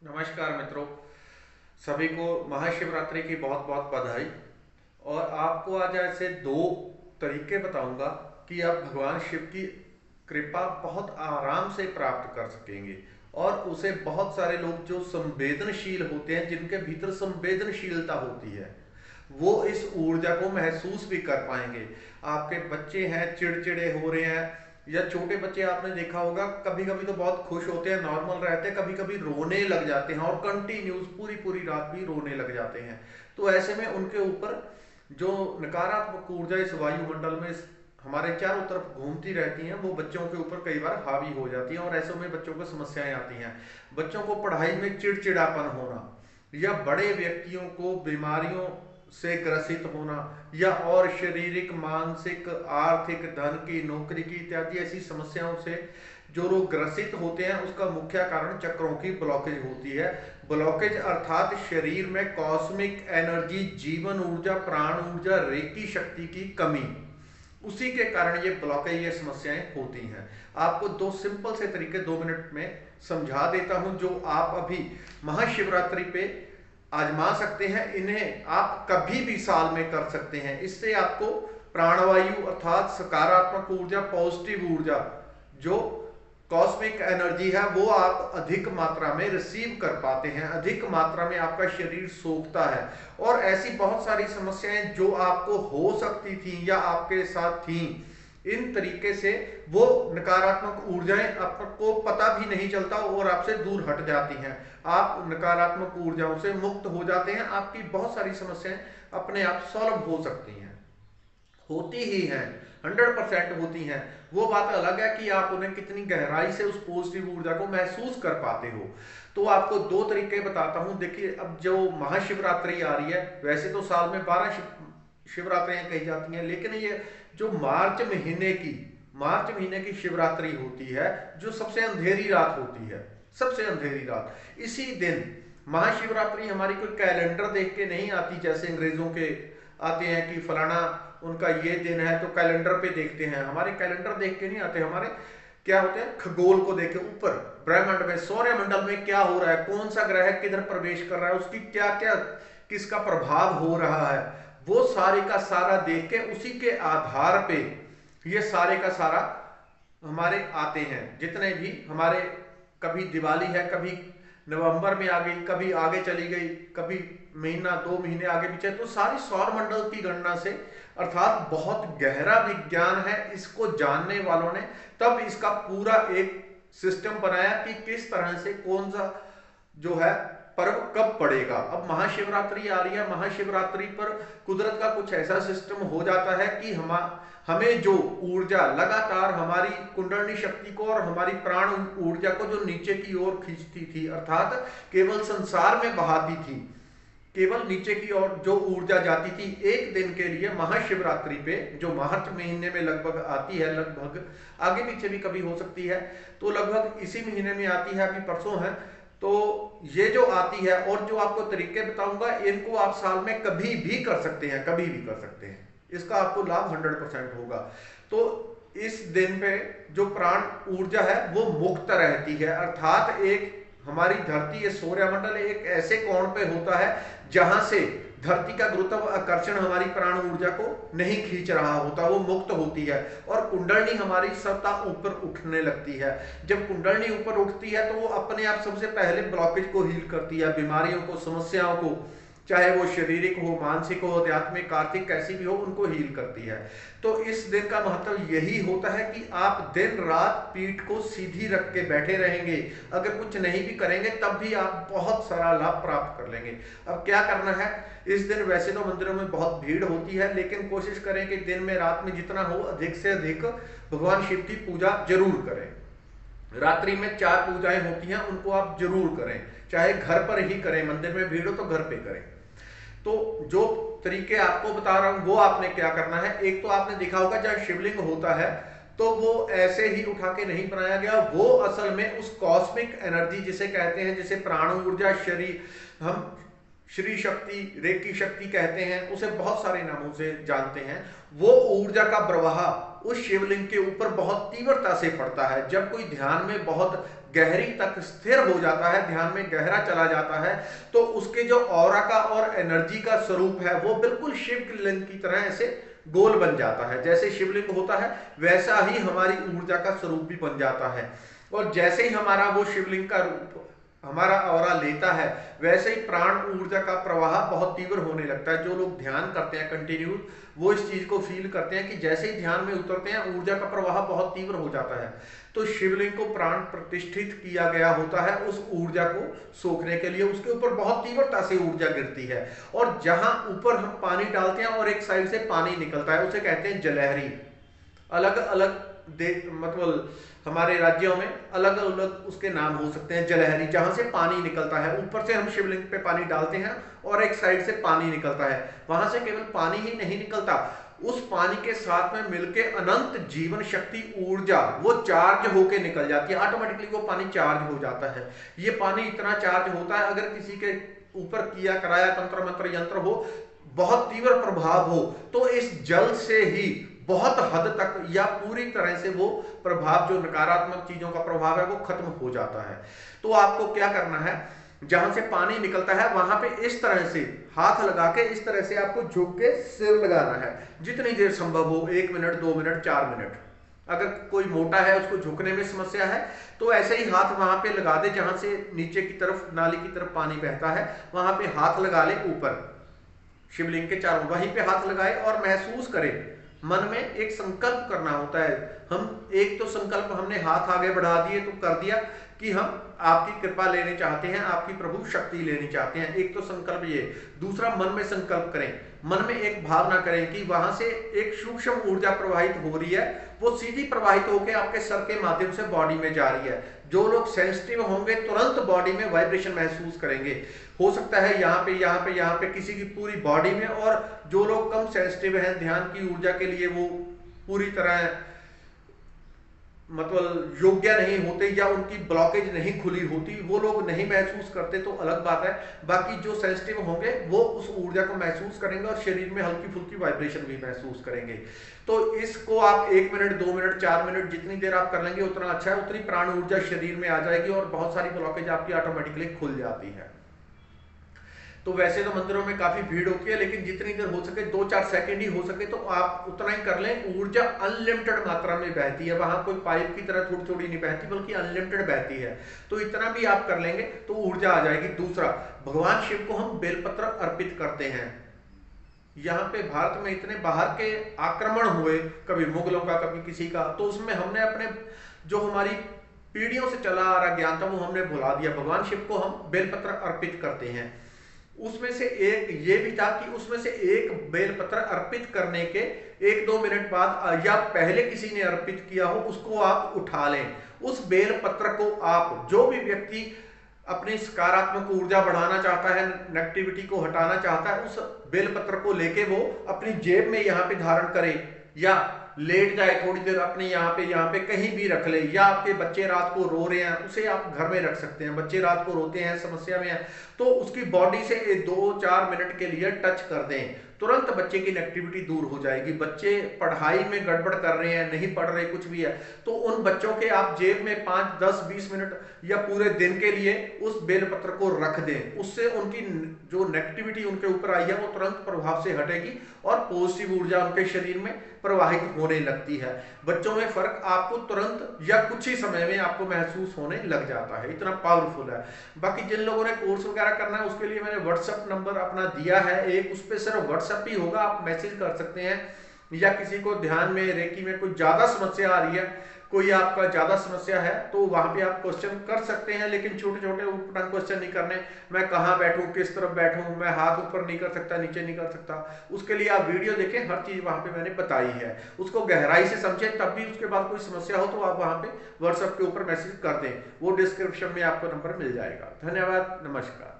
नमस्कार मित्रों। सभी को महाशिवरात्रि की बहुत बहुत बधाई। और आपको आज ऐसे दो तरीके बताऊंगा कि आप भगवान शिव की कृपा बहुत आराम से प्राप्त कर सकेंगे। और उसे बहुत सारे लोग जो संवेदनशील होते हैं, जिनके भीतर संवेदनशीलता होती है, वो इस ऊर्जा को महसूस भी कर पाएंगे। आपके बच्चे हैं चिड़चिड़े हो रहे हैं, या छोटे बच्चे आपने देखा होगा, कभी कभी तो बहुत खुश होते हैं, नॉर्मल रहते हैं, कभी कभी रोने लग जाते हैं और कंटिन्यूस पूरी पूरी रात भी रोने लग जाते हैं। तो ऐसे में उनके ऊपर जो नकारात्मक ऊर्जा इस वायुमंडल में हमारे चारों तरफ घूमती रहती हैं, वो बच्चों के ऊपर कई बार हावी हो जाती हैं और ऐसे में बच्चों को समस्याएं आती हैं। बच्चों को पढ़ाई में चिड़चिड़ापन होना, या बड़े व्यक्तियों को बीमारियों से ग्रसित होना, या और शारीरिक मानसिक आर्थिक धन की नौकरी की इत्यादि ऐसी समस्याओं से जो लोग ग्रसित होते हैं, उसका मुख्य कारण चक्रों की ब्लॉकेज होती है। ब्लॉकेज अर्थात शरीर में कॉस्मिक एनर्जी, जीवन ऊर्जा, प्राण ऊर्जा, रेकी शक्ति की कमी, उसी के कारण ये ब्लॉकेज, ये समस्याएं होती हैं। आपको दो सिंपल से तरीके 2 मिनट में समझा देता हूं, जो आप अभी महाशिवरात्रि पे आजमा सकते हैं। इन्हें आप कभी भी साल में कर सकते हैं। इससे आपको प्राणवायु अर्थात सकारात्मक ऊर्जा, पॉजिटिव ऊर्जा, जो कॉस्मिक एनर्जी है, वो आप अधिक मात्रा में रिसीव कर पाते हैं, अधिक मात्रा में आपका शरीर सोखता है। और ऐसी बहुत सारी समस्याएं जो आपको हो सकती थी या आपके साथ थी, इन तरीके से वो नकारात्मक ऊर्जाएं आपको पता भी नहीं चलता और आपसे दूर हट जाती हैं। आप नकारात्मक ऊर्जाओं से मुक्त हो जाते हैं। आपकी बहुत सारी समस्याएं अपने आप सॉल्व हो सकती हैं, होती ही हैं, 100% होती हैं। वो बात अलग है कि आप उन्हें कितनी गहराई से उस पॉजिटिव ऊर्जा को महसूस कर पाते हो। तो आपको दो तरीके बताता हूं। देखिए, अब जो महाशिवरात्रि आ रही है, वैसे तो साल में 12 शिवरात्रियां कही जाती हैं, लेकिन ये जो मार्च महीने की शिवरात्रि होती है, जो सबसे अंधेरी रात होती है, सबसे अंधेरी रात, इसी दिन महाशिवरात्रि हमारी कोई कैलेंडर देख के नहीं आती, जैसे अंग्रेजों के आते हैं कि फलाना उनका ये दिन है तो कैलेंडर पे देखते हैं। हमारे कैलेंडर देख के नहीं आते, हमारे क्या होते हैं, खगोल को देखे, ऊपर ब्रह्मांड में, सौरमंडल में क्या हो रहा है, कौन सा ग्रह किधर प्रवेश कर रहा है, उसकी क्या क्या, किसका प्रभाव हो रहा है, वो सारे का सारा देख के उसी के आधार पे ये सारे का सारा हमारे आते हैं। जितने भी हमारे, कभी दिवाली है, कभी नवंबर में आ गई, कभी आगे चली गई, कभी महीना 2 महीने आगे पीछे, तो सारी सौर मंडल की गणना से, अर्थात बहुत गहरा विज्ञान है, इसको जानने वालों ने तब इसका पूरा एक सिस्टम बनाया कि किस तरह से कौन सा जो है पर्व कब पड़ेगा। अब महाशिवरात्रि आ रही है, महाशिवरात्रि पर कुदरत का कुछ ऐसा सिस्टम हो जाता है कि हमें जो ऊर्जा लगातार हमारी कुंडलनी शक्ति को और हमारी प्राण ऊर्जा को जो नीचे की ओर खींचती थी, अर्थात केवल संसार में बहाती थी, केवल नीचे की ओर जो ऊर्जा जाती थी, एक दिन के लिए महाशिवरात्रि पे, जो मार्च महीने में लगभग आती है, लगभग आगे पीछे भी कभी हो सकती है, तो लगभग इसी महीने में आती है, अभी परसों है। तो ये जो आती है, और जो आपको तरीके बताऊंगा, इनको आप साल में कभी भी कर सकते हैं, कभी भी कर सकते हैं। इसका आपको लाभ 100% होगा। तो इस दिन पे जो प्राण ऊर्जा है वो मुक्त रहती है, अर्थात एक हमारी धरती, ये सौरमंडल एक ऐसे कोण पे होता है जहां से धरती का गुरुत्वाकर्षण हमारी प्राण ऊर्जा को नहीं खींच रहा होता, वो मुक्त होती है, और कुंडलनी हमारी सतह ऊपर उठने लगती है। जब कुंडलनी ऊपर उठती है तो वो अपने आप सबसे पहले ब्लॉकेज को हील करती है, बीमारियों को, समस्याओं को, चाहे वो शारीरिक हो, मानसिक हो, आध्यात्मिक, आर्थिक, कैसी भी हो, उनको हील करती है। तो इस दिन का महत्व यही होता है कि आप दिन रात पीठ को सीधी रख के बैठे रहेंगे, अगर कुछ नहीं भी करेंगे तब भी आप बहुत सारा लाभ प्राप्त कर लेंगे। अब क्या करना है इस दिन? वैसे तो मंदिरों में बहुत भीड़ होती है, लेकिन कोशिश करें कि दिन में, रात में जितना हो, अधिक से अधिक भगवान शिव की पूजा जरूर करें। रात्रि में 4 पूजाएं होती हैं, उनको आप जरूर करें, चाहे घर पर ही करें, मंदिर में भीड़ हो तो घर पे करें। तो जो तरीके आपको बता रहा हूं वो आपने क्या करना है, एक तो आपने देखा होगा जब शिवलिंग होता है तो वो ऐसे ही उठा के नहीं बनाया गया, वो असल में उस कॉस्मिक एनर्जी जिसे कहते हैं, जिसे प्राण ऊर्जा, शरीर, हम श्री शक्ति, रेकी शक्ति कहते हैं, उसे बहुत सारे नामों से जानते हैं, वो ऊर्जा का प्रवाह उस शिवलिंग के ऊपर बहुत तीव्रता से पड़ता है। जब कोई ध्यान में बहुत गहरी तक स्थिर हो जाता है, ध्यान में गहरा चला जाता है, तो उसके जो ऑरा का और एनर्जी का स्वरूप है वो बिल्कुल शिवलिंग की तरह ऐसे गोल बन जाता है। जैसे शिवलिंग होता है वैसा ही हमारी ऊर्जा का स्वरूप भी बन जाता है। और जैसे ही हमारा वो शिवलिंग का रूप हमारा ऑरा लेता है, वैसे ही प्राण ऊर्जा का प्रवाह बहुत तीव्र होने लगता है। जो लोग ध्यान करते हैं कंटिन्यू, वो इस चीज को फील करते हैं कि जैसे ही ध्यान में उतरते हैं ऊर्जा का प्रवाह बहुत तीव्र हो जाता है। तो शिवलिंग को प्राण प्रतिष्ठित किया गया होता है उस ऊर्जा को सोखने के लिए, उसके ऊपर बहुत तीव्रता से ऊर्जा गिरती है। और जहां ऊपर हम पानी डालते हैं और एक साइड से पानी निकलता है, उसे कहते हैं जलहरी। अलग अलग मतलब हमारे राज्यों में अलग अलग उसके नाम हो सकते हैं। जलहरी जहां से पानी निकलता है, ऊपर से हम शिवलिंग पे पानी डालते हैं और एक साइड से पानी निकलता है, वहां से केवल पानी ही नहीं निकलता, उस पानी के साथ में मिलके अनंत जीवन शक्ति ऊर्जा वो चार्ज होके निकल जाती है। ऑटोमेटिकली वो पानी चार्ज हो जाता है। ये पानी इतना चार्ज होता है, अगर किसी के ऊपर किया कराया तंत्र मंत्र यंत्र हो, बहुत तीव्र प्रभाव हो, तो इस जल से ही बहुत हद तक या पूरी तरह से वो प्रभाव, जो नकारात्मक चीजों का प्रभाव है, वो खत्म हो जाता है। तो आपको क्या करना है, जहां से पानी निकलता है वहां पे इस तरह से हाथ लगा के इस तरह से आपको झुक के सिर लगाना है, जितनी देर संभव हो, 1 मिनट 2 मिनट 4 मिनट। अगर कोई मोटा है, उसको झुकने में समस्या है, तो ऐसे ही हाथ वहां पे लगा दे, जहां से नीचे की तरफ नाली की तरफ पानी बहता है, वहां पे हाथ लगा ले ऊपर शिवलिंग के चारों, वहीं पे हाथ लगाए और महसूस करें। मन में एक संकल्प करना होता है। हम एक तो संकल्प हमने हाथ आगे बढ़ा दिए तो कर दिया कि हम आपकी कृपा लेने चाहते हैं, आपकी प्रभु शक्ति लेनी चाहते हैं, एक तो संकल्प ये। दूसरा, मन में संकल्प करें, मन में एक भावना करें कि वहां से एक सूक्ष्म ऊर्जा प्रवाहित हो रही है, वो सीधी प्रवाहित होकर आपके सर के माध्यम से बॉडी में जा रही है। जो लोग सेंसिटिव होंगे तुरंत बॉडी में वाइब्रेशन महसूस करेंगे। हो सकता है यहाँ पे यहाँ पे यहाँ पे किसी की पूरी बॉडी में, और जो लोग कम सेंसिटिव हैं ध्यान की ऊर्जा के लिए, वो पूरी तरह मतलब योग्य नहीं होते या उनकी ब्लॉकेज नहीं खुली होती, वो लोग नहीं महसूस करते तो अलग बात है। बाकी जो सेंसिटिव होंगे वो उस ऊर्जा को महसूस करेंगे और शरीर में हल्की फुल्की वाइब्रेशन भी महसूस करेंगे। तो इसको आप 1 मिनट 2 मिनट 4 मिनट जितनी देर आप कर लेंगे उतना अच्छा है, उतनी प्राण ऊर्जा शरीर में आ जाएगी और बहुत सारी ब्लॉकेज आपकी ऑटोमेटिकली खुल जाती है। तो वैसे तो मंदिरों में काफी भीड़ होती है, लेकिन जितनी देर हो सके 2-4 सेकंड ही हो सके तो आप उतना ही कर लें। ऊर्जा अनलिमिटेड मात्रा में बहती है, वहां कोई पाइप की तरह थोड़ी थोड़ी नहीं बहती, बल्कि अनलिमिटेड बहती है। तो इतना भी आप कर लेंगे तो ऊर्जा आ जाएगी। दूसरा, भगवान शिव को हम बेलपत्र अर्पित करते हैं। यहाँ पे भारत में इतने बाहर के आक्रमण हुए, कभी मुगलों का कभी किसी का, तो उसमें हमने अपने जो हमारी पीढ़ियों से चला आ रहा ज्ञान था वो हमने भुला दिया। भगवान शिव को हम बेलपत्र अर्पित करते हैं। उसमें से एक ये भी था कि उसमें से एक बेलपत्र अर्पित करने के 1-2 मिनट बाद या पहले किसी ने अर्पित किया हो उसको आप उठा लें। उस बेलपत्र को आप, जो भी व्यक्ति अपनी सकारात्मक ऊर्जा बढ़ाना चाहता है, नेगेटिविटी को हटाना चाहता है, उस बेलपत्र को लेके वो अपनी जेब में यहाँ पे धारण करे या लेट जाए थोड़ी देर अपने यहाँ पे कहीं भी रख ले। या आपके बच्चे रात को रो रहे हैं, उसे आप घर में रख सकते हैं। बच्चे रात को रोते हैं, समस्या में है, तो उसकी बॉडी से 2-4 मिनट के लिए टच कर दें, तुरंत बच्चे की नेगेटिविटी दूर हो जाएगी। बच्चे पढ़ाई में गड़बड़ कर रहे हैं, नहीं पढ़ रहे, कुछ भी है, तो उन बच्चों के आप जेब में 5-10-20 मिनट या पूरे दिन के लिए उस बेलपत्र को रख दें। उससे उनकी जो नेगेटिविटी उनके ऊपर आई है वो तुरंत प्रभाव से हटेगी और पॉजिटिव ऊर्जा उनके शरीर में प्रवाहित होने लगती है। बच्चों में फर्क आपको तुरंत या कुछ ही समय में आपको महसूस होने लग जाता है, इतना पावरफुल है। बाकी जिन लोगों ने कोर्स वगैरह करना है उसके लिए मैंने व्हाट्सएप नंबर अपना दिया है एक, उस पर सिर्फ व्हाट्सएप ही होगा, आप मैसेज कर सकते हैं। या किसी को ध्यान में, रेकी में कोई ज्यादा समस्या आ रही है, कोई आपका ज्यादा समस्या है, तो वहां पे आप क्वेश्चन कर सकते हैं, लेकिन छोटे छोटे ऊटपटांग क्वेश्चन नहीं करने। मैं कहाँ बैठूं, किस तरफ बैठूं, मैं हाथ ऊपर नहीं कर सकता, नीचे नहीं कर सकता, उसके लिए आप वीडियो देखें, हर चीज वहां पे मैंने बताई है, उसको गहराई से समझें। तब भी उसके बाद कोई समस्या हो तो आप वहां पे व्हाट्सएप के ऊपर मैसेज कर दें, वो डिस्क्रिप्शन में आपको नंबर मिल जाएगा। धन्यवाद, नमस्कार।